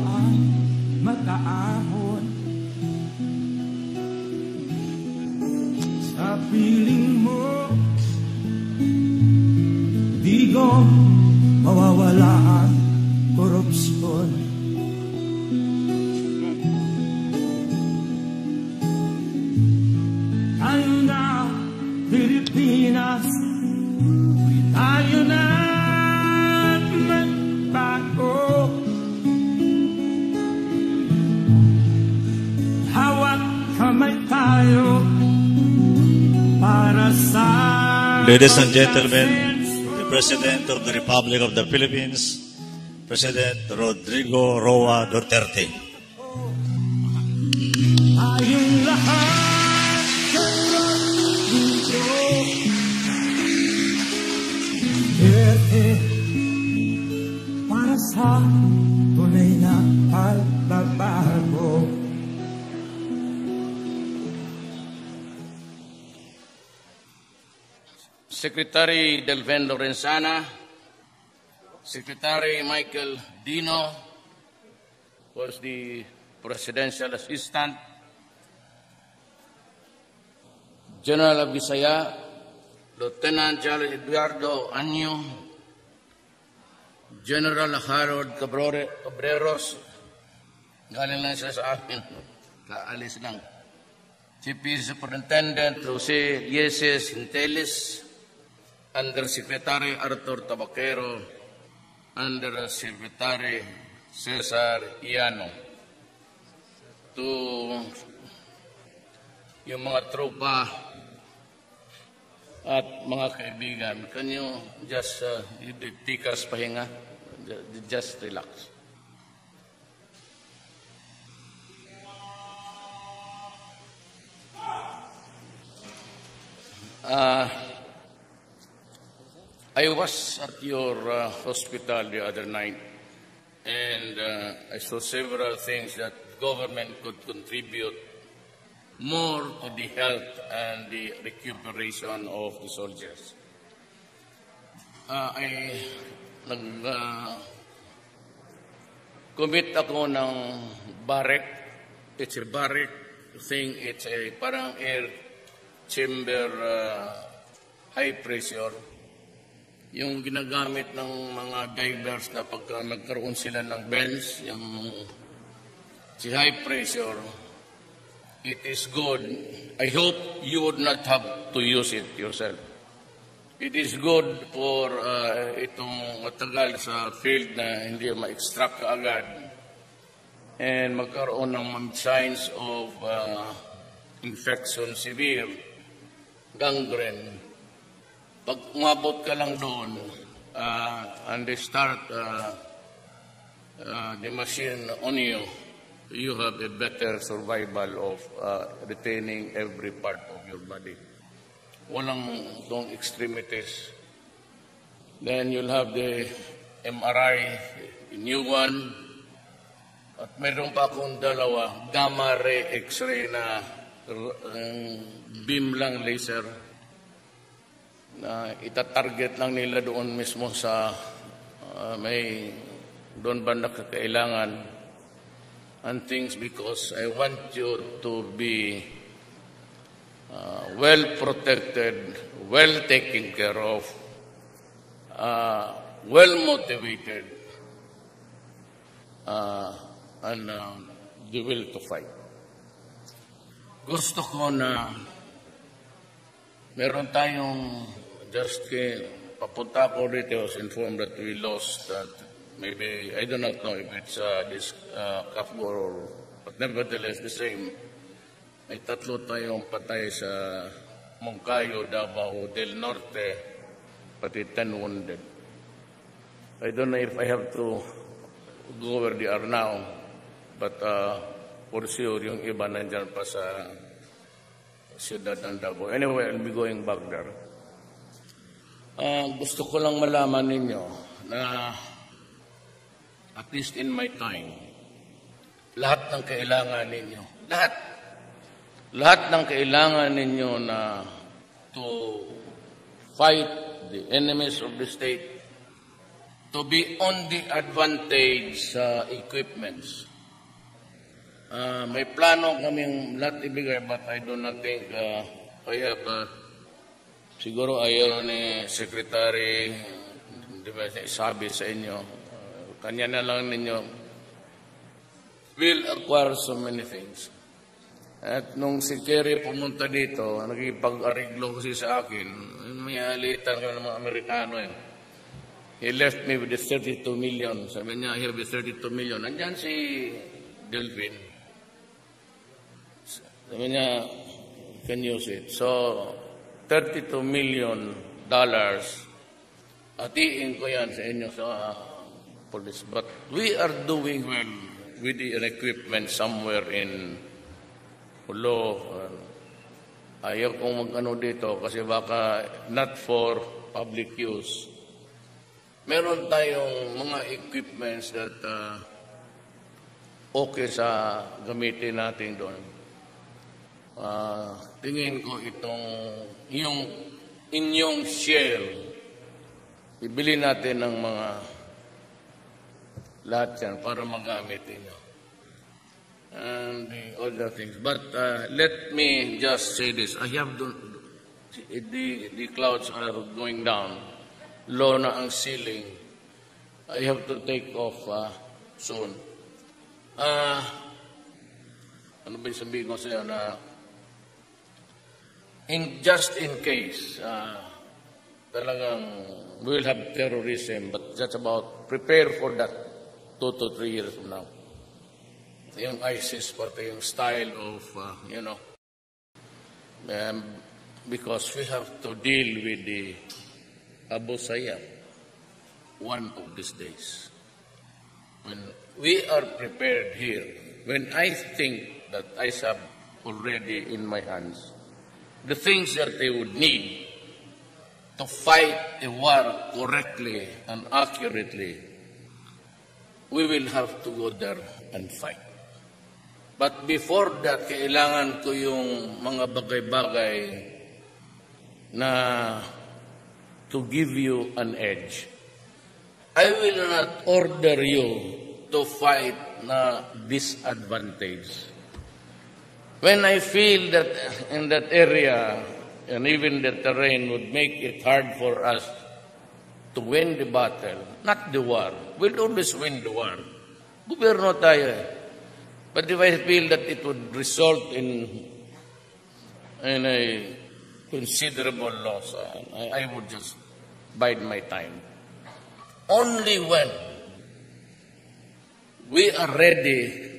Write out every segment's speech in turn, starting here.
ang makaahon sa piling mo. Di ko mawawala ang korupsyon. Tayo na Pilipinas, tayo na magbago. Hawak kamay tayo para sa... Ladies and gentlemen, the President of the Republic of the Philippines, President Rodrigo Roa Duterte. Tayong lahat dito, Duterte, para sa tunay na pagbabago. Secretary Delven Lorenzana, Secretary Michael Dino, was the Presidential Assistant, General of Visaya, Lieutenant General Eduardo Anyo, General Harold Cabreros, galing lang siya sa akin, kaalis lang. Chief Superintendent Jose Yeses Intelis, Undersecretary Arthur Tabaquero, Undersecretary Cesar Iano. To yung mga tropa at mga kaibigan, can you just take us pahinga? Just relax. I was at your hospital the other night, and I saw several things that government could contribute more to the health and the recuperation of the soldiers. Commit ako ng barrack. It's a barrack thing. It's a parang air chamber high pressure. Yung ginagamit ng mga divers na pagka nagkaroon sila ng bends, yung si high pressure, it is good. I hope you would not have to use it yourself. It is good for itong matagal sa field na hindi ma-extract agad and magkaroon ng signs of infection, severe, gangrene. Pag umabot ka lang doon and they start the machine on you, you have a better survival of retaining every part of your body. Walang long extremities. Then you'll have the MRI, the new one. At meron pa akong dalawa, gamma ray x-ray na beam lang laser na itatarget lang nila doon mismo sa may doon banda kakailangan and things, because I want you to be well protected, well taken care of, well motivated, and the will to fight. Gusto ko na meron tayong just papunta ko rito, I was informed that we lost that maybe, I do not know if it's this Kafgor or, but nevertheless the same. May 3 tayong patay sa Moncayo, Davao del Norte, pati 10 wounded. I don't know if I have to go where they are now, but for sure yung iba nandyan pa sa siyudad ng Davao. Anyway, I'll be going back there. Gusto ko lang malaman ninyo na at least in my time, lahat ng kailangan ninyo, lahat ng kailangan ninyo na to fight the enemies of the state, to be on the advantage sa equipments. May plano kaming lahat ibigay, but I do not think I have, siguro ayaw ni Secretary, di ba, sabi sa inyo, kanya na lang ninyo, will acquire so many things. At nung si Kerry pumunta dito, nagipag-ariglo kasi sa akin, may alitan kami ng mga Amerikano eh. He left me with the 32 million. Sabi niya, I have the 32 million. Nandyan si Delvin. Sabi niya, can use it. So, $32 million, atiin ko yan sa inyo sa police. But we are doing well with the equipment somewhere in Hulo. Ayaw kong mag-ano dito kasi baka not for public use. Meron tayong mga equipments that okay sa gamitin natin doon. Tingin ko yung inyong share, ibili natin ng mga lahat yan para magamit ninyo. And the other things. But let me just say this. I have the clouds are going down. Low na ang ceiling. I have to take off soon. Ano ba yung sabihin ko sa'yo na just in case talagang we'll have terrorism, but that's about prepare for that 2 to 3 years from now. Yung ISIS, pati yung style of, because we have to deal with the Abu Sayyaf one of these days. When we are prepared here, when I think that I have already in my hands the things that they would need to fight a war correctly and accurately, we will have to go there and fight. But before that, kailangan ko yung mga bagay-bagay na to give you an edge. I will not order you to fight na disadvantage. When I feel that in that area, and even the terrain would make it hard for us to win the battle, not the war. We'll always win the war. Gobyerno tayo eh. But if I feel that it would result in a considerable loss, I would just bide my time. Only when we are ready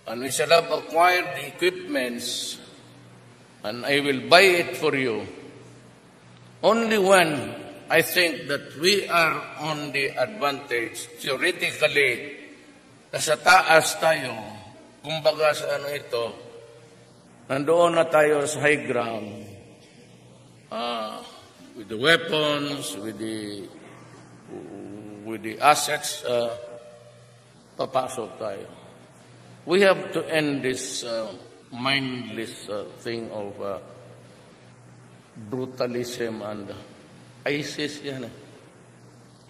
and we shall have acquired the equipments and I will buy it for you, only when I think that we are on the advantage, theoretically, nasa taas tayo, kumbaga sa ano ito, nandoon na tayo sa high ground, with the weapons, with the assets, papasok tayo. We have to end this mindless thing of brutalism and ISIS yan eh.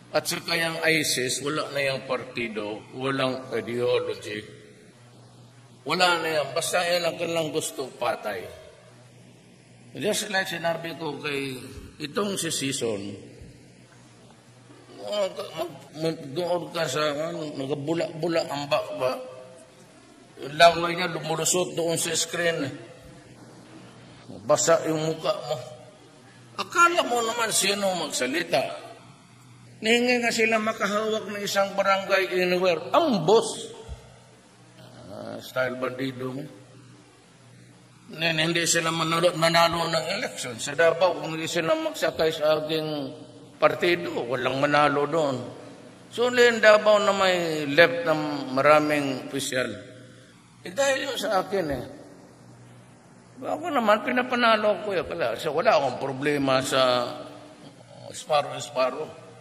At saka yung ISIS, wala na yung partido, walang ideology, wala na yan, basta yan ang kanilang gusto patay. Just like sinabi ko kay itong si Season, doon ka sa nagabula-bula ang bakba, yung langoy niya lumulusot doon sa screen, basa yung mukha mo. Akala mo naman sino magsalita. Nihingi nga sila makahawak ng isang barangay anywhere. Ang boss. Style bandido mo. Hindi sila manalo ng election. Sa Davao, kung hindi sila magsakay sa aking partido, walang manalo doon. So, yung Davao na may left ng maraming opisyal. Dahil yun sa akin eh. Ako naman, pinapanalo ko yun. Kasi wala akong problema sa esparo-esparo.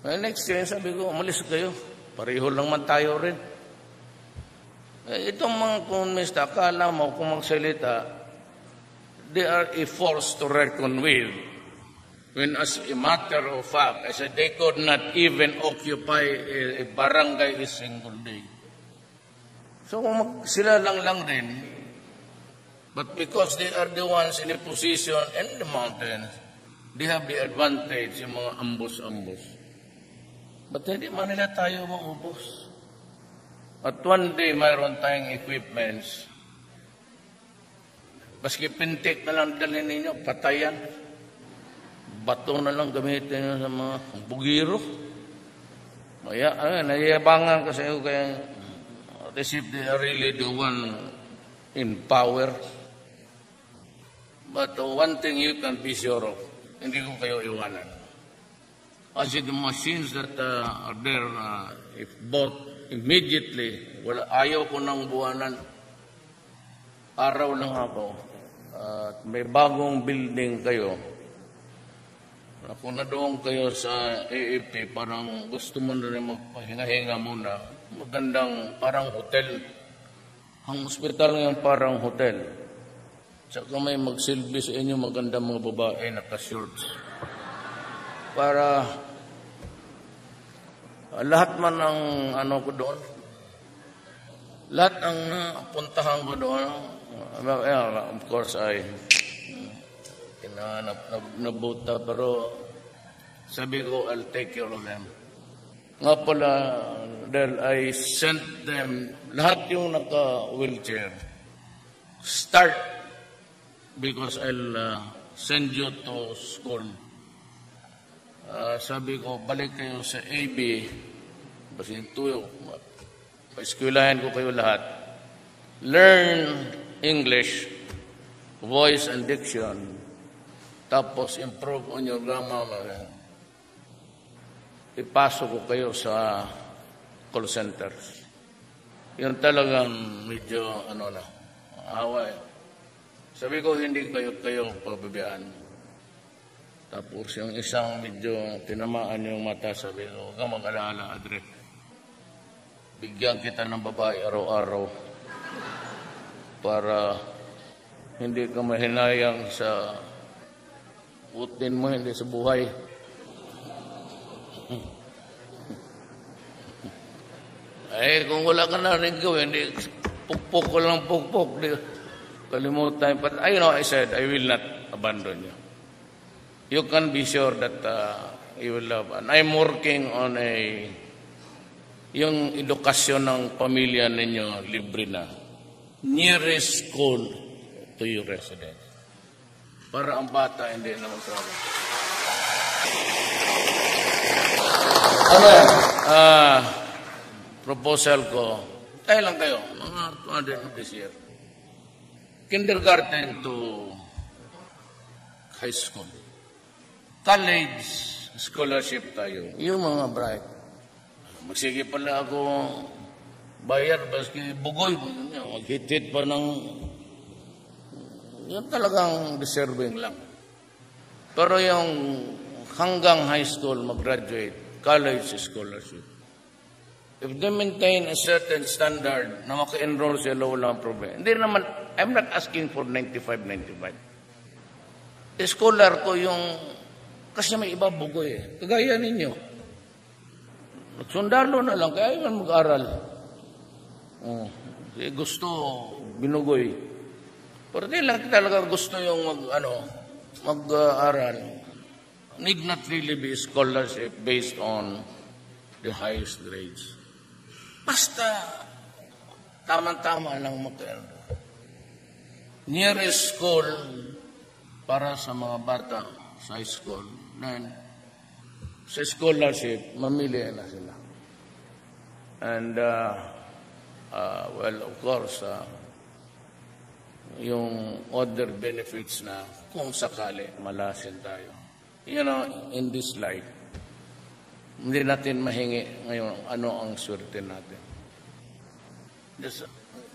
Next year, sabi ko, umalis kayo. Pareho lang man tayo rin. Itong mga komunista, akala mo kung magsalita, they are a force to reckon with. When as a matter of fact, I said they could not even occupy a barangay a single day. So sila lang rin. But because they are the ones in a position in the mountains, they have the advantage yung mga ambos-ambos. But hindi man nila tayo maubos. At one day, mayroon tayong equipments. Baski pintik na lang dalhin ninyo, patayan. Bato na lang gamitin nyo sa mga bugiro. Nayabangan kasi ako kaya as if they are really the one in power. But one thing you can be sure of, hindi ko kayo iwanan. Kasi the machines that are there, if bought immediately, ayaw ko ng buwanan, araw lang ako, at may bagong building kayo, kung na doon kayo sa AFP, parang gusto mo na rin magpahinga-hinga muna. Magandang parang hotel. Ang hospital ngayon parang hotel. Tsaka may magsilbi sa inyo magandang mga babae naka-shorts. Para lahat man ang ko doon, lahat ang napuntahan ko doon, of course nabuta, pero sabi ko, I'll take care of them. Nga pala, dahil I sent them, lahat yung naka-wheelchair, start, because I'll send you to school. Sabi ko, balik kayo sa AB, basin tuyo, pa-eskwelahan ko kayo lahat. Learn English, voice and diction, tapos improve on your grammar. Ipasok ko kayo sa call centers. Yun talagang medyo away. Sabi ko, hindi kayo pababayaan. Tapos yung isang medyo tinamaan yung mata, sabi ko, huwag kang mag-alala, Adre. Bigyan kita ng babae araw-araw para hindi ka mahinayang sa utin mo, hindi sa buhay. Kung wala ka na rin gawin, hindi, pukpok ko lang pukpok. Kalimutan. But I said, I will not abandon you. You can be sure that you will love. And I'm working on yung edukasyon ng pamilya ninyo, libre na. Nearest school to your residence. Para ang bata hindi na mag-travel. Proposal ko, tayo lang kayo, mga 200 this year. Kindergarten to high school. College scholarship tayo. Yung mga bright. Magsige pala ako bayar, baski bugoy. Maghit-hit pa ng yun talagang deserving lang. Pero yung hanggang high school mag-graduate, college scholarship. If they maintain a certain standard na maka-enroll sila, walang problem. Hindi naman, I'm not asking for 95. Scholar ko yung, kasi may iba bugoy Kagaya ninyo. Sundalo na lang, kaya yun mag-aral. Gusto, binugoy. Pero di lang talaga gusto yung mag-aral. Need not really be scholarship based on the highest grades. Basta, tama-tama lang mag-aral. Nearest school para sa mga bata sa high school. Then, sa scholarship, mamili na sila. And, well, of course, yung other benefits na kung sakali malasin tayo. In this life, hindi natin mahingi ngayon ano ang swerte natin.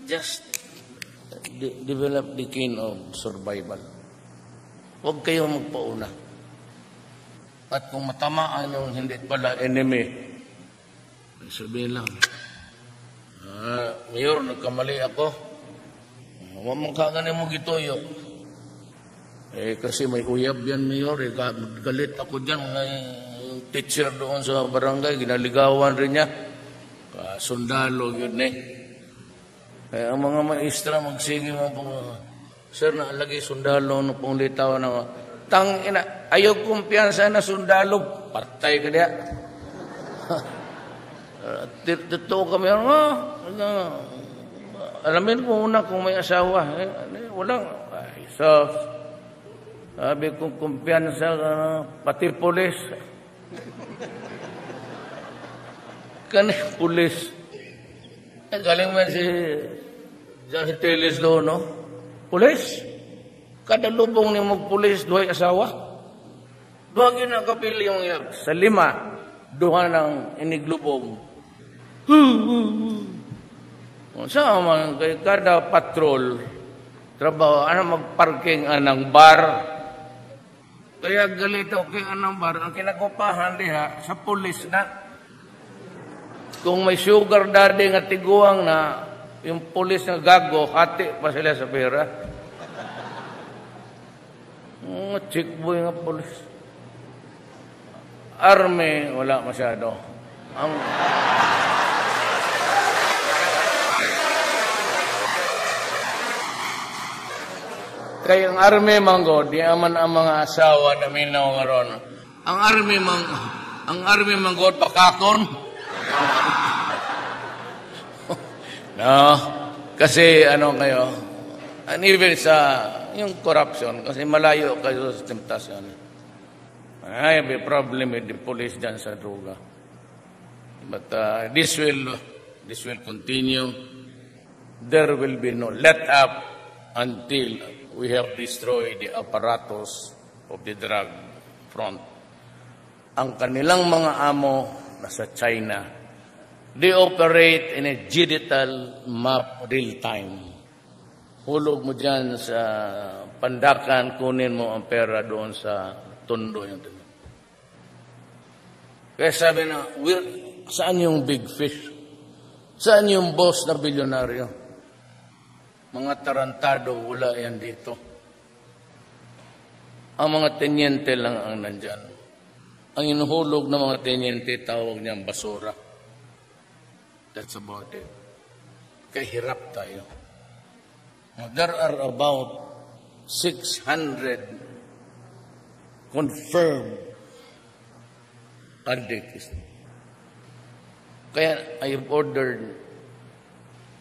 Just develop the keen of survival. Huwag kayo magpauna. At kung matamaan yung hindi pala enemy, sabihin lang, Mayor, nagkamali ako. Huwag mong kaganin mo gitoyo. Kasi may uyab yan, Mayor. Galit ako dyan. Yung teacher doon sa barangay, ginaligawan rin niya. Sundalo, yun Kaya ang mga maestra, magsige mo po. Sir, naalagay sundalo, no pong litaw na ayaw kumpiyansa na sundalo. Patay ka diya. Totoo kami, alamin ko muna kung may asawa. Walang, sabi kong kumpiyansa, pati pulis. Pulis. Galing man si Teles doon, no? Pulis. Kada lubong ni mo pulis, duhay asawa. Duha ginakapili yung sa 5, duha ng iniglubong. Sa man, kay kada patrol, trabaho, magparking anang bar. Kaya galito kay anang bar, ang kinakupahan diha sa pulis na. Kung may sugar daddy nga tiguang na, yung pulis na gago, hati pa sila sa pera. Chick boy nga pulis. Army, wala masyado. Kaya ang army manggo, di aman ang mga asawa na minaw nga ron. Ang army manggo, pakakon. No, kasi kayo, and even sa yung corruption, kasi malayo kayo sa temptasyon. I have a problem with the police dyan sa droga. But this will continue. There will be no let up until we have destroyed the apparatus of the drug front. Ang kanilang mga amo nasa China. They operate in a digital map real time. Hulog mo dyan sa Pandakan, kunin mo ang pera doon sa Tondo. Kaya sabi na, saan yung big fish? Saan yung boss na bilyonaryo? Mga tarantado, wala yan dito. Ang mga tenyente lang ang nandyan. Ang inuhulog ng mga tenyente, tawag niyang basura. That's about it. Kaya hirap tayo. There are about 600 confirmed addicts. Kaya I have ordered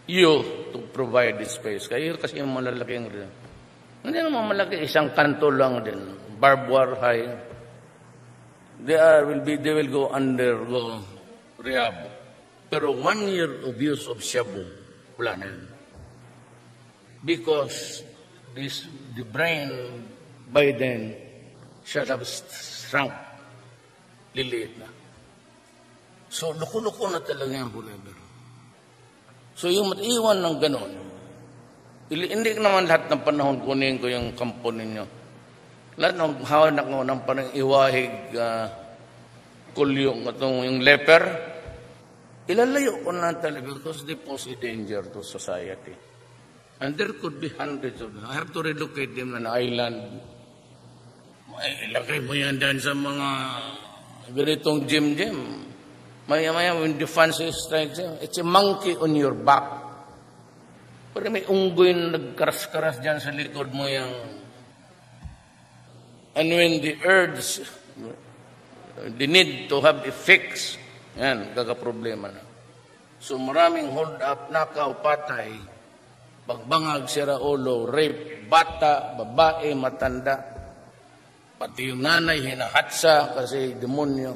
you to provide this space. Kaya kasi yung malalaking rin. Hindi naman malaki, isang kanto lang din. Barbed wire high. They will go undergo rehab. Pero 1 year of use of shabu, wala na yun. Because the brain by then should have shrunk. Liliit na. So, luko-luko na talaga yan forever. So, yung matiiwan ng ganon, hindi naman lahat ng panahon kunin ko yung kampo ninyo. Lahat ng hawanak ko ng parang iwahig kulyong itong yung leper, ilalayo ko na talaga because they pose a danger to society. And there could be hundreds of them. I have to relocate them on an island. Ilagay mo yan dyan sa mga ganitong gym. Maya-maya when the fancy strikes them, it's a monkey on your back. Pero may unggoy na nagkaras-karas dyan sa likod mo yung... And when the urge, the need to have a fix, yan, kakaproblema na. So maraming hold up, nakaw, patay, pagbangag, sira ulo, rape, bata, babae, matanda, pati yung nanay, hinahatsa kasi demonyo.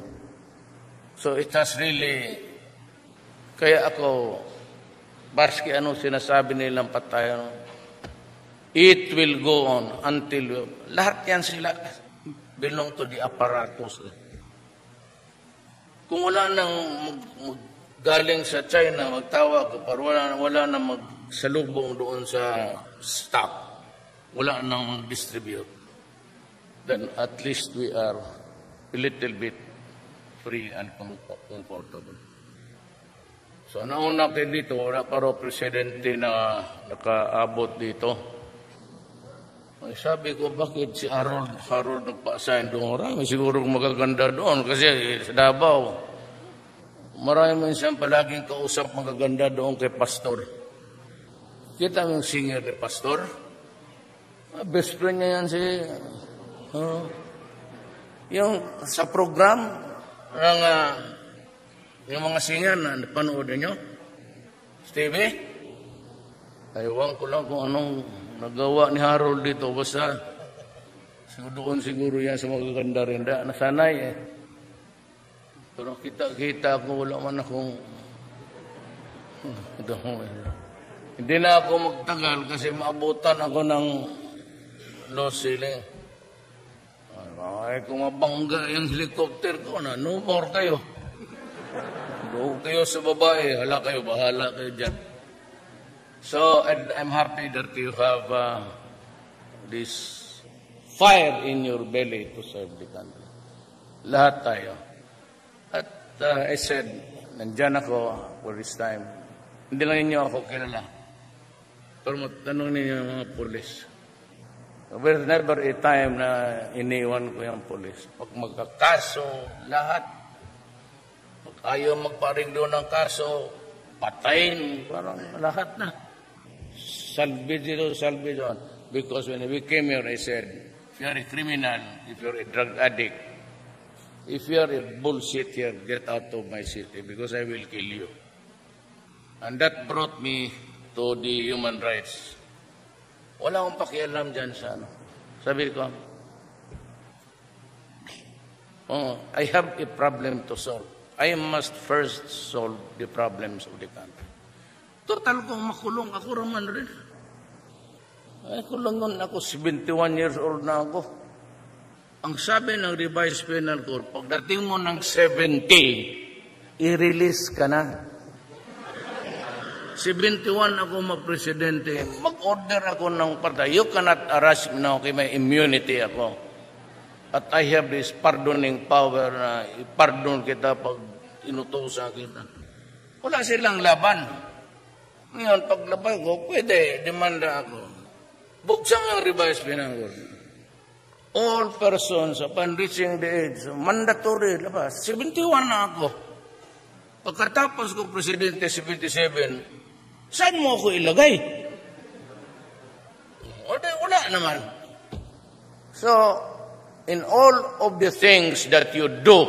So it has really, kaya ako, baski sinasabi nilang patay, it will go on until, lahat yan sila belong to the apparatus. Kung wala nang galing sa China, magtawag, wala nang magsalubong doon sa stock, wala nang mag-distribute, then at least we are a little bit free and comfortable. So, nauna kayo dito, wala pa rin presidente na nakaabot dito. Ay, sabi ko, bakit si Harold nagpa-assign doon? Marami siguro magaganda doon kasi sa Davao. Marami siyang palaging kausap magaganda doon kay Pastor. Kita mo yung singer ni Pastor? Best friend niya yan si... yung sa program ng yung mga singer na napanood niyo, Stevie, aywan ko lang kung anong nagawa ni Harold dito. Basta doon siguro yan sa magaganda rin. Nasanay eh. Pero kita ko, wala man akong... Hindi na ako magtagal kasi maabutan ako ng low ceiling. Ay, kung mabangga yung helicopter ko na, no more kayo. Doon kayo sa babae, hala kayo, bahala kayo dyan. So, I'm happy that you have this fire in your belly to serve the country. Lahat tayo. At I said, nandyan ako for this time. Hindi lang ninyo ako kilala. Pero matanong ninyo yung mga pulis. There's never a time na iniwan ko yung pulis. Pag magkakaso, lahat. Pag ayaw magparing doon ng kaso, patayin, parang lahat na. Salve dito, salve doon. Because when we came here, I said, if you're a criminal, if you're a drug addict, if you're a bullshit here, get out of my city because I will kill you. And that brought me to the human rights. Wala akong pakialam dyan sa ano. Sabi ko, I have a problem to solve. I must first solve the problems of the country. Total kung makulong, ako raman rin. Ay, kulong nun ako, 71 years old na ako. Ang sabi ng revised penal code, pagdating mo ng 70, i-release ka na. 71 ako ma-presidente, mag-order ako ng patay. You cannot arrest me now, kaya may immunity ako. At I have this pardoning power na i-pardon kita pag inutusan kita. Wala silang laban. Ngayon, pag laban ko, pwede, demanda ako. Buksan ang revised penal code. All persons upon reaching the age, mandatory labas. 71 na ako. Pagkatapos ko presidente 77, saan mo ako ilagay? Wala naman. So, in all of the things that you do,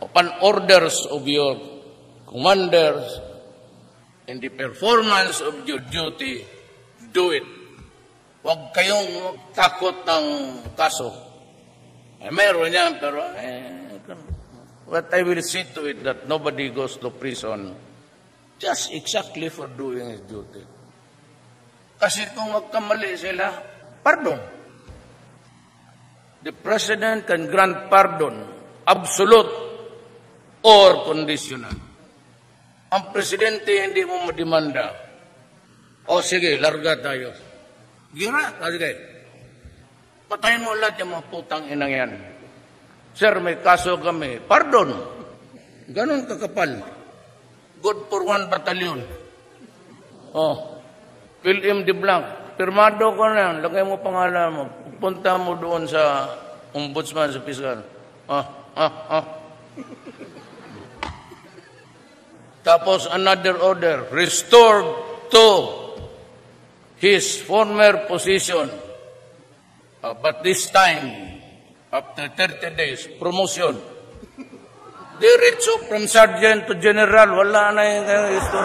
upon orders of your commanders, in the performance of your duty, do it. Huwag kayong takot ng kaso. Meron yan, pero what I will see to it that nobody goes to prison just exactly for doing his duty. Kasi kung magkamali sila, pardon. The President can grant pardon, absolute or conditional. Ang Presidente hindi mo mademanda. O sige, larga tayo. Gira, sige. Patayin mo lahat yung mga putang inang yan. Sir, may kaso kami. Pardon. Ganon kakapal. Good for 1 battalion. Fill in the blank. Pirmado ko na yan. Lagay mo pangalan mo. Punta mo doon sa ombudsman, sa piskal. Tapos another order. Restored to his former position. But this time, after 30 days, promotion. Diretso from sergeant to general. Wala na yung ito.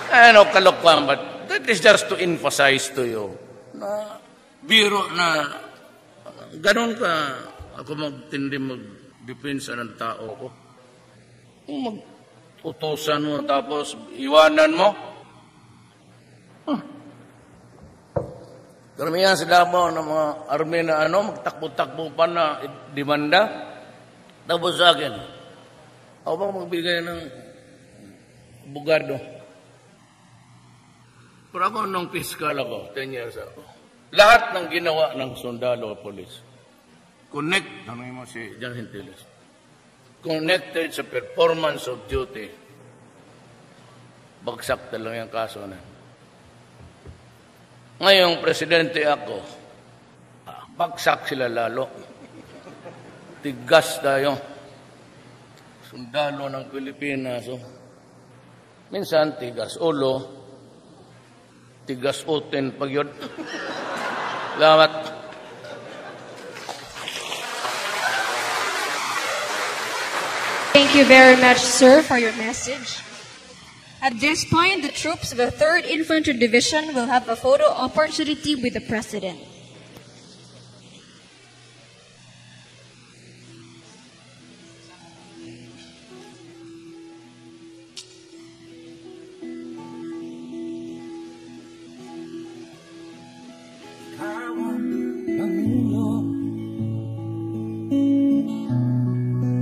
Ano, kalokohan, but that is just to emphasize to you na biro na ganon ka ako magtindi mag-depensa ng tao ko. Mag-utosan mo tapos iwanan mo. Karamihan sa Davao ng mga army na magtakbo-takbo pa na demanda. Tapos sa akin, ako bang magbigay ng abogado? Pero ako nung piskal ako, 10 years ako. Lahat ng ginawa ng sundalo o polis, tanongin mo si John Hintiles, connected sa performance of duty, bagsak talaga yung kaso na. Ngayong presidente ako, bagsak sila lalo. Tigas tayo. Sundalo ng Pilipinas. Oh. Minsan, tigas ulo, tigas utin pag yun. Salamat. Thank you very much, sir, for your message. At this point, the troops of the 3rd Infantry Division will have a photo opportunity with the President.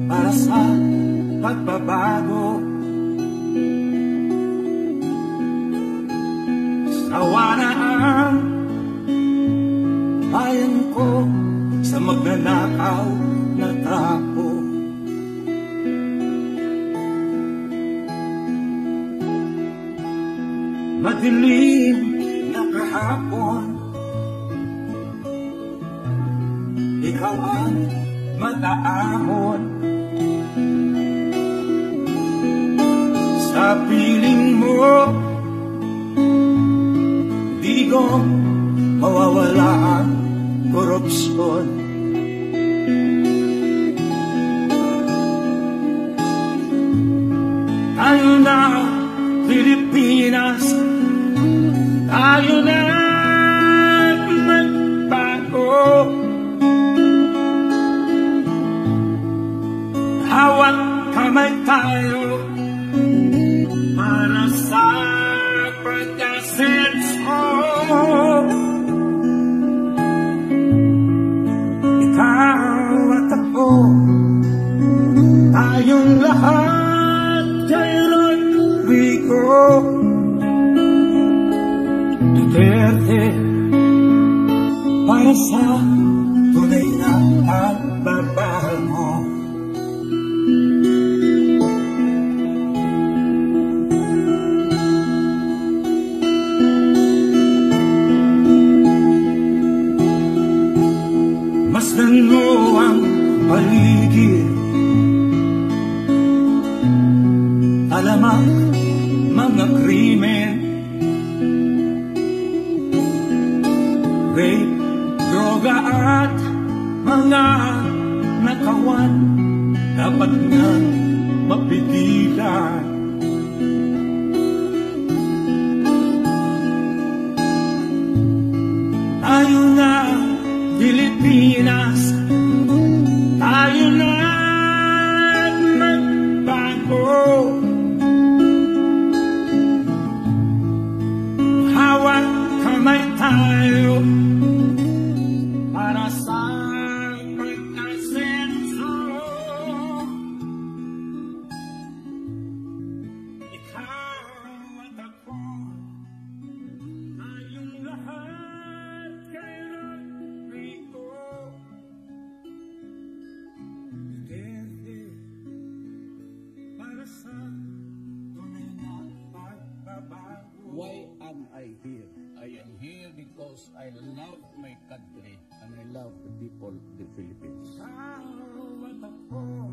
Para sa pagbabago, sawa na ang bayan ko sa magnanakaw na tao. Madilim na kahapon, ikaw ang mataahon. Sa piling mo, di ko mawawala ang korupsyon. Tayo na, Pilipinas, tayo na magbago. Hawak kamay tayo para sa pagkasenso. Ikaw at ako, tayong lahat kay Rodrigo Duterte, para sa tunay na pagbabago. Masdan mo ang paligid, alamak mga krimen, rape, droga at mga nakawan, dapat nga mapigilan. Tayo na, Pilipinas, tayo na magbago. Hawak kamay tayo para sa pagkasenso. Ikaw at ako, tayong lahat kay Rodrigo Duterte, para sa tunay na pagbabago. Why am I here? I am here because I love my country and I love the people of the Philippines. Ikaw at ako,